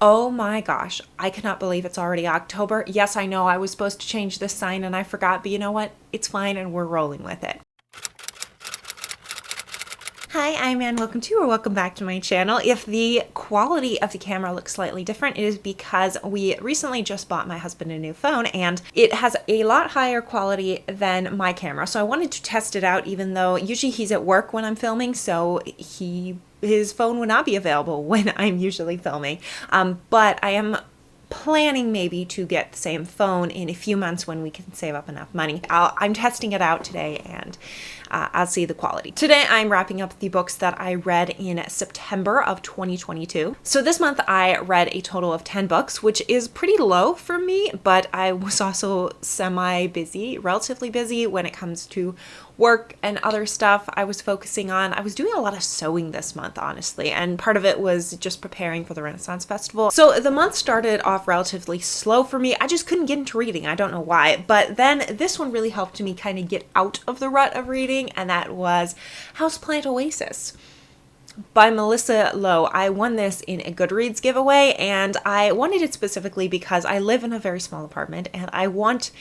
Oh my gosh, I cannot believe it's already October. Yes, I know I was supposed to change this sign and I forgot, but you know what? It's fine and we're rolling with it. Hi, I'm Ann. Welcome back to my channel. If the quality of the camera looks slightly different, it is because we recently just bought my husband a new phone and it has a lot higher quality than my camera. So I wanted to test it out, even though usually he's at work when I'm filming, so his phone would not be available when I'm usually filming. But I am planning maybe to get the same phone in a few months when we can save up enough money. I'm testing it out today and I'll see the quality. Today I'm wrapping up the books that I read in September of 2022. So this month I read a total of 10 books, which is pretty low for me, but I was also relatively busy when it comes to work and other stuff I was focusing on. I was doing a lot of sewing this month, honestly, and part of it was just preparing for the Renaissance Festival. So the month started off relatively slow for me. I just couldn't get into reading. I don't know why, but then this one really helped me kind of get out of the rut of reading, and that was Houseplant Oasis by Melissa Lowe. I won this in a Goodreads giveaway, and I wanted it specifically because I live in a very small apartment and I want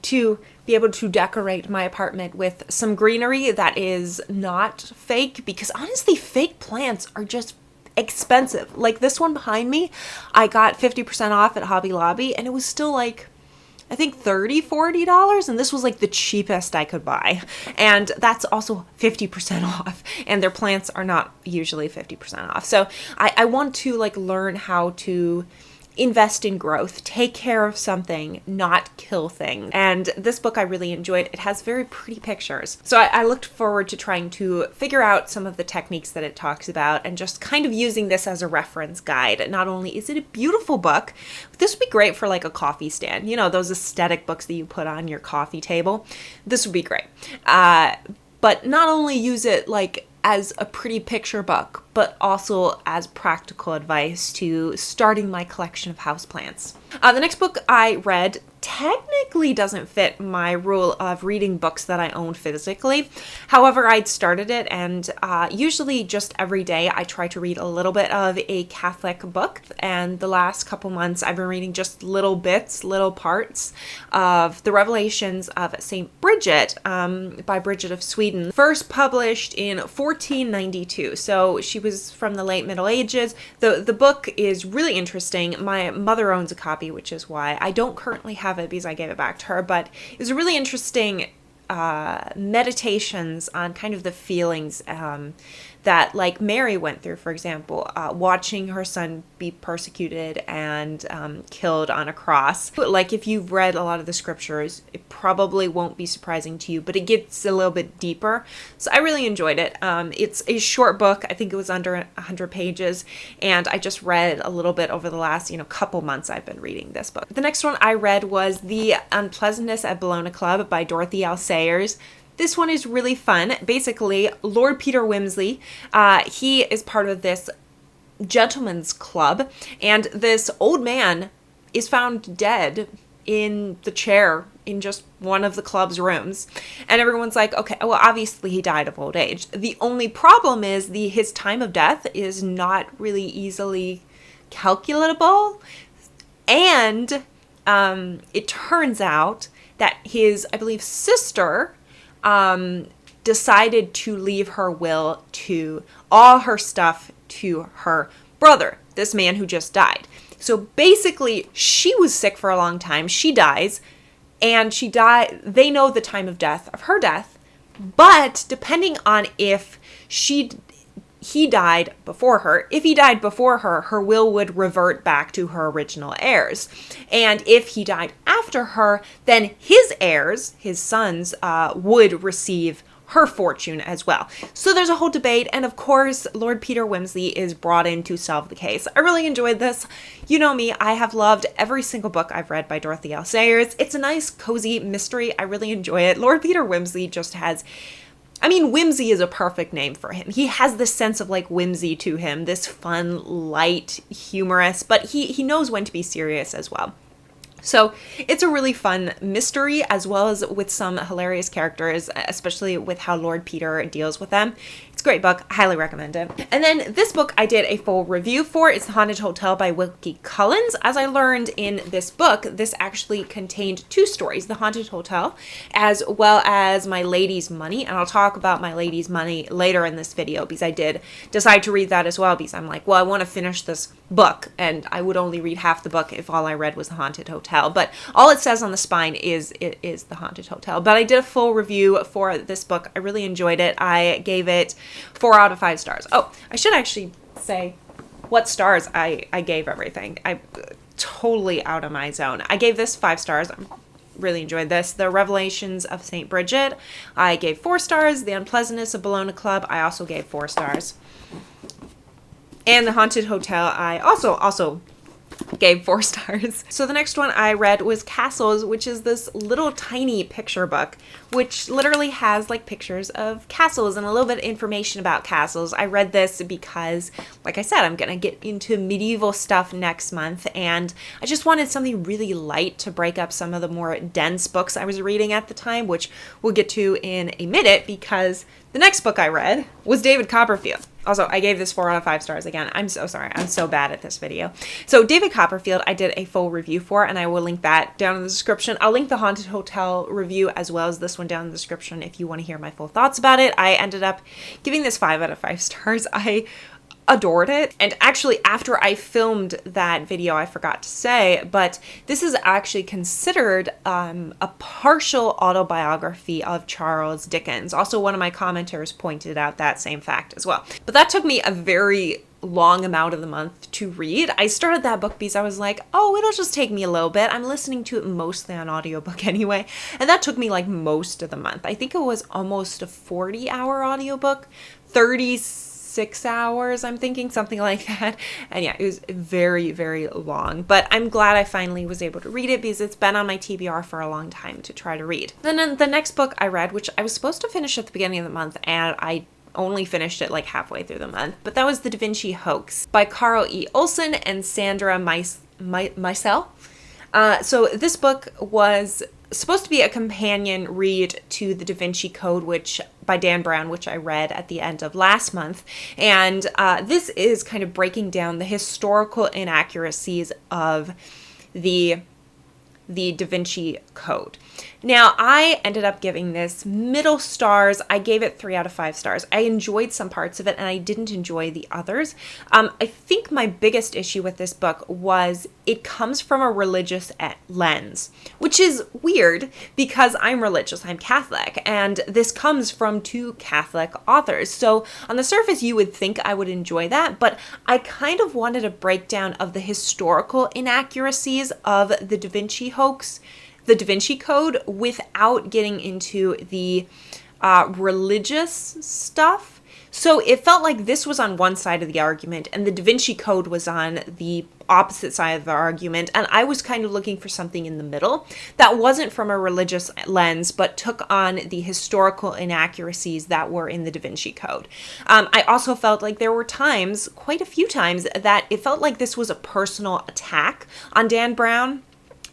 to be able to decorate my apartment with some greenery that is not fake, because honestly, fake plants are just expensive. Like this one behind me, I got 50% off at Hobby Lobby and it was still like, I think $40, and this was like the cheapest I could buy. And that's also 50% off. And their plants are not usually 50% off. So I want to like learn how to invest in growth, take care of something, not kill things. And this book I really enjoyed. It has very pretty pictures. So I looked forward to trying to figure out some of the techniques that it talks about and just kind of using this as a reference guide. Not only is it a beautiful book, but this would be great for like a coffee stand. You know, those aesthetic books that you put on your coffee table. This would be great. But not only use it like as a pretty picture book, but also as practical advice to starting my collection of houseplants. The next book I read technically doesn't fit my rule of reading books that I own physically. However, I'd started it, and usually just every day I try to read a little bit of a Catholic book. And the last couple months I've been reading just little bits, little parts of the Revelations of St. Bridget by Bridget of Sweden, first published in 1492. So she was from the late Middle Ages. The book is really interesting. My mother owns a copy, which is why I don't currently have it, because I gave it back to her, but it was a really interesting meditations on kind of the feelings that like Mary went through, for example, watching her son be persecuted and killed on a cross. But like if you've read a lot of the scriptures, it probably won't be surprising to you, but it gets a little bit deeper. So I really enjoyed it. It's a short book. I think it was under 100 pages, and I just read a little bit over the last, couple months I've been reading this book. The next one I read was The Unpleasantness at Bellona Club by Dorothy L. Sayers. This one is really fun. Basically, Lord Peter Wimsey, he is part of this gentleman's club, and this old man is found dead in the chair in just one of the club's rooms. And everyone's like, okay, well, obviously he died of old age. The only problem is his time of death is not really easily calculable. And it turns out that his, I believe, sister decided to leave her will to all her stuff to her brother, this man who just died. So basically, she was sick for a long time. She dies, and they know the time of death of her death, but depending on if he died before her. If he died before her, her will would revert back to her original heirs. And if he died after her, then his heirs, his sons, would receive her fortune as well. So there's a whole debate, and of course, Lord Peter Wimsey is brought in to solve the case. I really enjoyed this. You know me, I have loved every single book I've read by Dorothy L. Sayers. It's a nice, cozy mystery. I really enjoy it. Lord Peter Wimsey just has... whimsy is a perfect name for him. He has this sense of like whimsy to him, this fun, light, humorous, but he knows when to be serious as well. So it's a really fun mystery, as well as with some hilarious characters, especially with how Lord Peter deals with them. It's a great book. I highly recommend it. And then this book I did a full review for. It's The Haunted Hotel by Wilkie Collins. As I learned in this book, this actually contained 2 stories, The Haunted Hotel, as well as My Lady's Money. And I'll talk about My Lady's Money later in this video, because I did decide to read that as well, because I'm like, well, I want to finish this book, and I would only read half the book if all I read was The Haunted Hotel. But all it says on the spine is The Haunted Hotel. But I did a full review for this book. I really enjoyed it. I gave it 4 out of 5 stars. Oh, I should actually say what stars I gave everything. I totally out of my zone. I gave this 5 stars. I really enjoyed this. The Revelations of St. Bridget, I gave 4 stars. The Unpleasantness of Bellona Club, I also gave 4 stars. And The Haunted Hotel, I also gave 4 stars. So the next one I read was Castles, which is this little tiny picture book, which literally has like pictures of castles and a little bit of information about castles. I read this because, like I said, I'm gonna get into medieval stuff next month, and I just wanted something really light to break up some of the more dense books I was reading at the time, which we'll get to in a minute, because the next book I read was David Copperfield. Also, I gave this 4 out of 5 stars again. I'm so sorry. I'm so bad at this video. So David Copperfield, I did a full review for, and I will link that down in the description. I'll link the Haunted Hotel review as well as this one down in the description if you want to hear my full thoughts about it. I ended up giving this 5 out of 5 stars. I adored it. And actually, after I filmed that video, I forgot to say, but this is actually considered a partial autobiography of Charles Dickens. Also, one of my commenters pointed out that same fact as well. But that took me a very long amount of the month to read. I started that book because I was like, oh, it'll just take me a little bit. I'm listening to it mostly on audiobook anyway. And that took me like most of the month. I think it was almost a 40-hour audiobook, 36 hours, I'm thinking, something like that. And yeah, it was very, very long, but I'm glad I finally was able to read it, because it's been on my TBR for a long time to try to read. Then the next book I read, which I was supposed to finish at the beginning of the month, and I only finished it like halfway through the month, but that was The Vinci Hoax by Carl E. Olson and Sandra Meisel. So this book was supposed to be a companion read to The Da Vinci Code, which by Dan Brown, which I read at the end of last month. And this is kind of breaking down the historical inaccuracies of the Da Vinci Code. Now, I ended up giving this middle stars. I gave it 3 out of 5 stars. I enjoyed some parts of it, and I didn't enjoy the others. I think my biggest issue with this book was it comes from a religious lens, which is weird because I'm religious, I'm Catholic, and this comes from 2 Catholic authors. So on the surface, you would think I would enjoy that, but I kind of wanted a breakdown of the historical inaccuracies of the Da Vinci Hoax, the Da Vinci Code, without getting into the religious stuff. So it felt like this was on one side of the argument and the Da Vinci Code was on the opposite side of the argument, and I was kind of looking for something in the middle that wasn't from a religious lens but took on the historical inaccuracies that were in the Da Vinci Code. I also felt like there were times, quite a few times, that it felt like this was a personal attack on Dan Brown,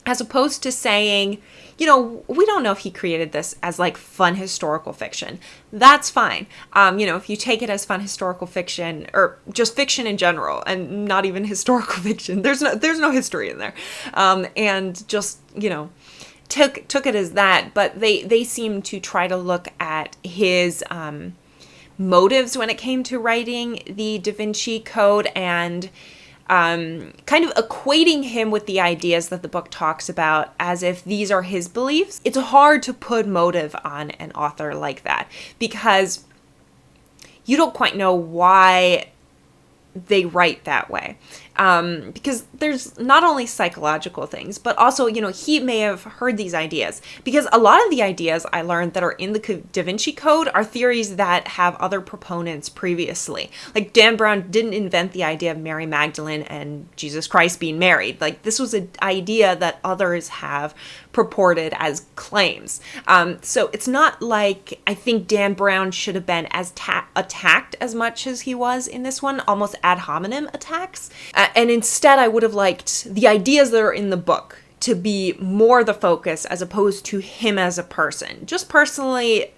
as opposed to saying, you know, we don't know if he created this as like fun historical fiction. That's fine. You know, if you take it as fun historical fiction, or just fiction in general, and not even historical fiction, there's no history in there, and just, you know, took it as that. But they seem to try to look at his motives when it came to writing the Da Vinci Code, and kind of equating him with the ideas that the book talks about as if these are his beliefs. It's hard to put motive on an author like that because you don't quite know why they write that way. Because there's not only psychological things, but also, you know, he may have heard these ideas, because a lot of the ideas I learned that are in the Da Vinci Code are theories that have other proponents previously. Like Dan Brown didn't invent the idea of Mary Magdalene and Jesus Christ being married. Like this was an idea that others have purported as claims. So it's not like I think Dan Brown should have been as attacked as much as he was in this one, almost ad hominem attacks. And instead I would have liked the ideas that are in the book to be more the focus as opposed to him as a person. Just personally,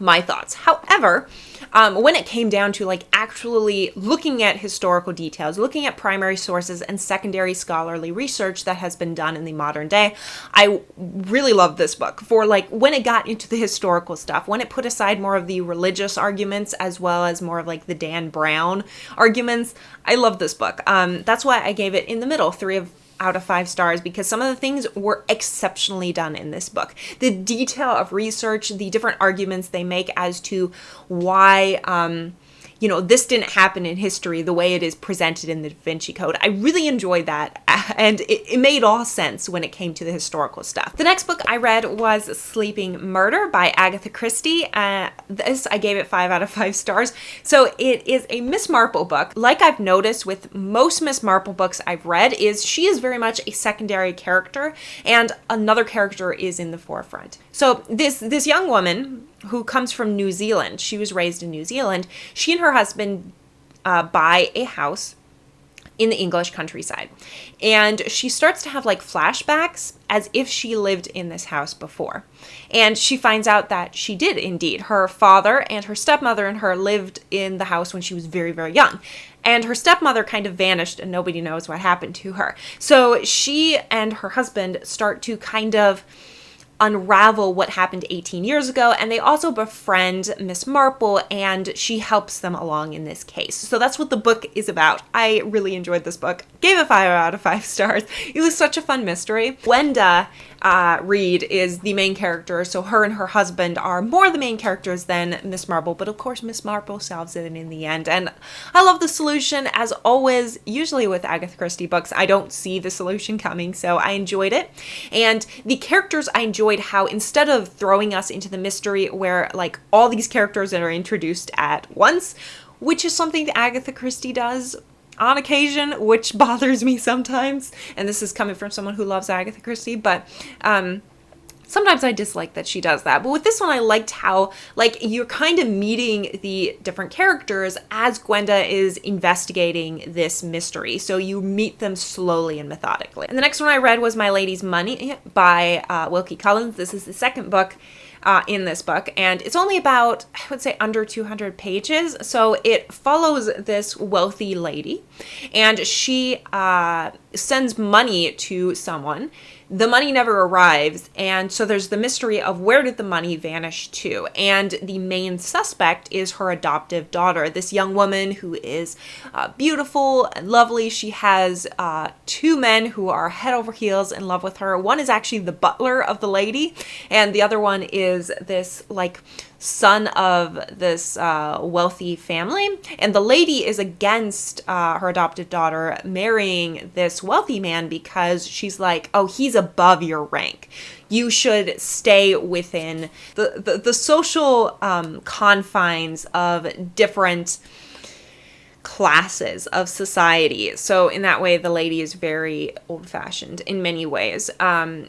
my thoughts. However, when it came down to like actually looking at historical details, looking at primary sources and secondary scholarly research that has been done in the modern day, I really loved this book for like when it got into the historical stuff, when it put aside more of the religious arguments as well as more of like the Dan Brown arguments. I love this book. That's why I gave it in the middle, 3 out of 5 stars, because some of the things were exceptionally done in this book. The detail of research, the different arguments they make as to why, this didn't happen in history the way it is presented in the Da Vinci Code. I really enjoyed that, and it made all sense when it came to the historical stuff. The next book I read was Sleeping Murder by Agatha Christie. This, I gave it 5 out of 5 stars. So it is a Miss Marple book. Like I've noticed with most Miss Marple books I've read, is she is very much a secondary character, and another character is in the forefront. So this young woman who comes from New Zealand, she was raised in New Zealand, she and her husband buy a house in the English countryside. And she starts to have like flashbacks as if she lived in this house before. And she finds out that she did indeed. Her father and her stepmother and her lived in the house when she was very, very young. And her stepmother kind of vanished and nobody knows what happened to her. So she and her husband start to kind of unravel what happened 18 years ago, and they also befriend Miss Marple, and she helps them along in this case. So that's what the book is about. I really enjoyed this book. Gave it 5 out of 5 stars. It was such a fun mystery. Gwenda Reed is the main character, so her and her husband are more the main characters than Miss Marple, but of course Miss Marple solves it in the end, and I love the solution. As always, usually with Agatha Christie books, I don't see the solution coming, so I enjoyed it. And the characters, I enjoyed how instead of throwing us into the mystery where like all these characters are introduced at once, which is something that Agatha Christie does on occasion, which bothers me sometimes, and this is coming from someone who loves Agatha Christie, but sometimes I dislike that she does that. But with this one, I liked how, like, you're kind of meeting the different characters as Gwenda is investigating this mystery. So you meet them slowly and methodically. And the next one I read was My Lady's Money by Wilkie Collins. This is the second book in this book, and it's only about, I would say, under 200 pages. So it follows this wealthy lady, and she sends money to someone. The money never arrives, and so there's the mystery of where did the money vanish to, and the main suspect is her adoptive daughter, this young woman who is beautiful and lovely. She has 2 men who are head over heels in love with her. One is actually the butler of the lady, and the other one is this like son of this wealthy family, and the lady is against her adopted daughter marrying this wealthy man because she's like, oh, he's above your rank. You should stay within the social confines of different classes of society. So in that way, the lady is very old-fashioned in many ways.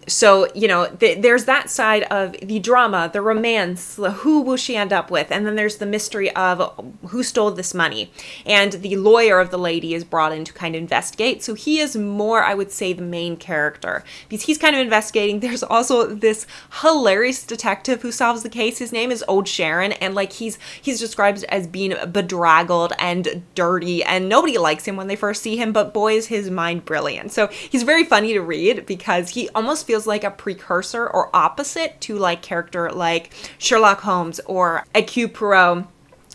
So, you know, there's that side of the drama, the romance, who will she end up with? And then there's the mystery of who stole this money. And the lawyer of the lady is brought in to kind of investigate. So he is more, I would say, the main character because he's kind of investigating. There's also this hilarious detective who solves the case. His name is Old Sharon, and like he's described as being bedraggled and dirty, and nobody likes him when they first see him, but boy is his mind brilliant. So he's very funny to read because he almost feels like a precursor or opposite to like character like Sherlock Holmes or Hercule Poirot,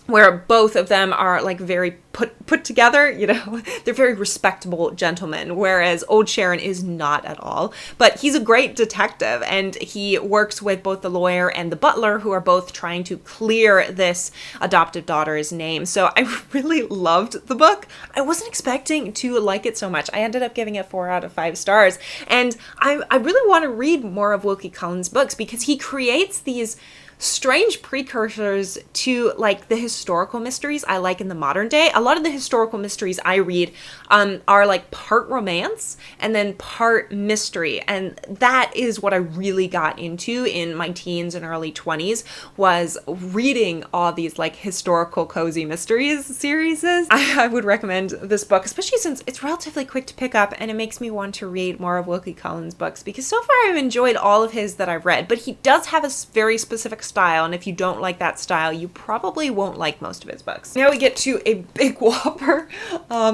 where both of them are like very put together, you know, they're very respectable gentlemen, whereas Old Sharon is not at all. But he's a great detective, and he works with both the lawyer and the butler, who are both trying to clear this adoptive daughter's name. So I really loved the book. I wasn't expecting to like it so much. I ended up giving it 4 out of 5 stars. And I really want to read more of Wilkie Collins' books because he creates these strange precursors to like the historical mysteries I like in the modern day. A lot of the historical mysteries I read are like part romance and then part mystery, and that is what I really got into in my teens and early 20s, was reading all these like historical cozy mysteries series. I would recommend this book, especially since it's relatively quick to pick up and it makes me want to read more of Wilkie Collins' books, because so far I've enjoyed all of his that I've read, but he does have a very specific style, and if you don't like that style, you probably won't like most of his books. Now we get to a big whopper.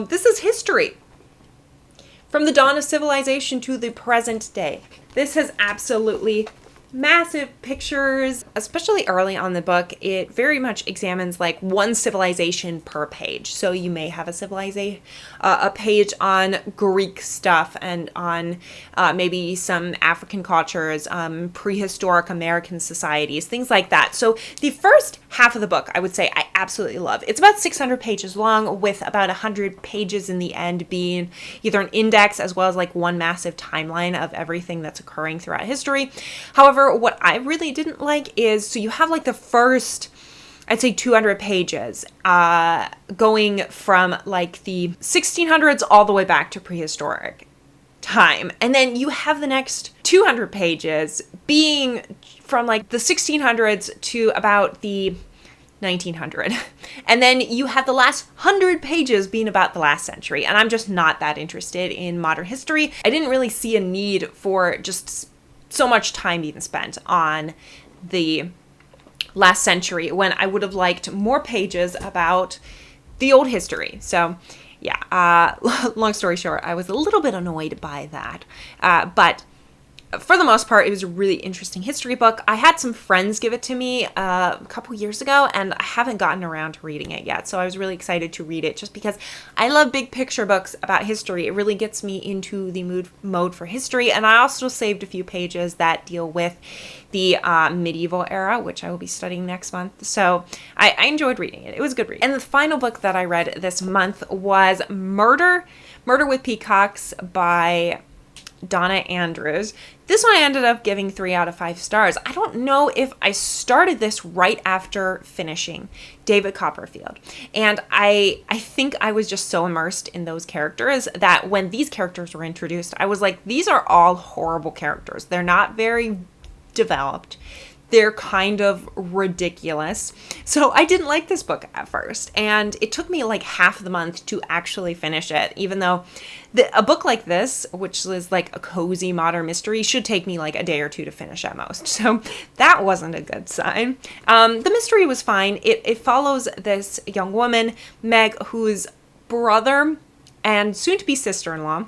This is history. From the dawn of civilization to the present day. This has absolutely massive pictures, especially early on in the book. It very much examines like one civilization per page. So you may have a page on Greek stuff and on maybe some African cultures, prehistoric American societies, things like that. So the first half of the book, I would say I absolutely love. It's about 600 pages long, with about 100 pages in the end being either an index as well as like one massive timeline of everything that's occurring throughout history. However, what I really didn't like is, so you have like the first, I'd say 200 pages going from like the 1600s all the way back to prehistoric time. And then you have the next 200 pages being from like the 1600s to about the 1900. And then you have the last 100 pages being about the last century. And I'm just not that interested in modern history. I didn't really see a need for just so much time being spent on the last century when I would have liked more pages about the old history. So yeah, long story short, I was a little bit annoyed by that. But for the most part, it was a really interesting history book. I had some friends give it to me a couple years ago, and I haven't gotten around to reading it yet. So I was really excited to read it just because I love big picture books about history. It really gets me into the mode for history. And I also saved a few pages that deal with the medieval era, which I will be studying next month. So I enjoyed reading it. It was a good read. And the final book that I read this month was Murder with Peacocks by Donna Andrews. This one I ended up giving 3 out of 5 stars. I don't know if I started this right after finishing David Copperfield. And I think I was just so immersed in those characters that when these characters were introduced, I was like, these are all horrible characters. They're not very developed. They're kind of ridiculous. So I didn't like this book at first, and it took me like half the month to actually finish it, even though a book like this, which is like a cozy modern mystery, should take me like a day or two to finish at most. So that wasn't a good sign. The mystery was fine. It follows this young woman, Meg, whose brother and soon-to-be sister-in-law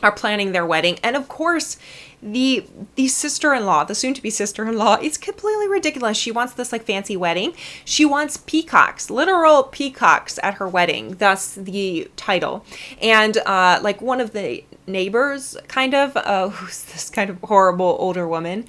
are planning their wedding. And of course, the sister-in-law, the soon-to-be sister-in-law, is completely ridiculous. She wants this like fancy wedding. She wants peacocks, literal peacocks at her wedding, thus the title. And like one of the neighbors, kind of, who's this kind of horrible older woman,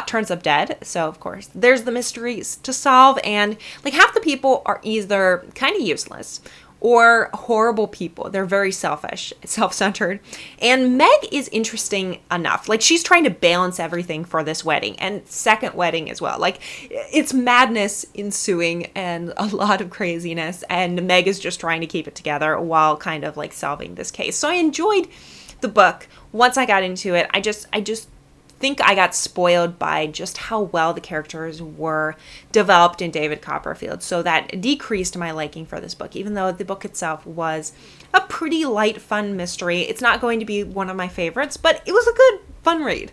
turns up dead. So of course, there's the mysteries to solve. And like half the people are either kind of useless or horrible people. They're very selfish, self-centered. And Meg is interesting enough. Like, she's trying to balance everything for this wedding and second wedding as well. Like, it's madness ensuing and a lot of craziness. And Meg is just trying to keep it together while kind of like solving this case. So I enjoyed the book. Once I got into it, I just think I got spoiled by just how well the characters were developed in David Copperfield. So that decreased my liking for this book, even though the book itself was a pretty light, fun mystery. It's not going to be one of my favorites, but it was a good, fun read.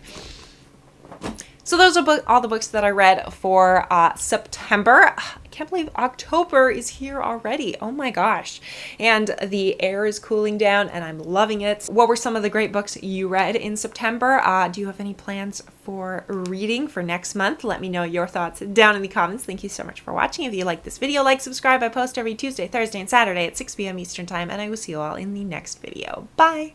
So those are all the books that I read for September. I can't believe October is here already. Oh my gosh. And the air is cooling down and I'm loving it. What were some of the great books you read in September? Do you have any plans for reading for next month? Let me know your thoughts down in the comments. Thank you so much for watching. If you like this video, like, subscribe. I post every Tuesday, Thursday, and Saturday at 6 p.m. Eastern Time, and I will see you all in the next video. Bye!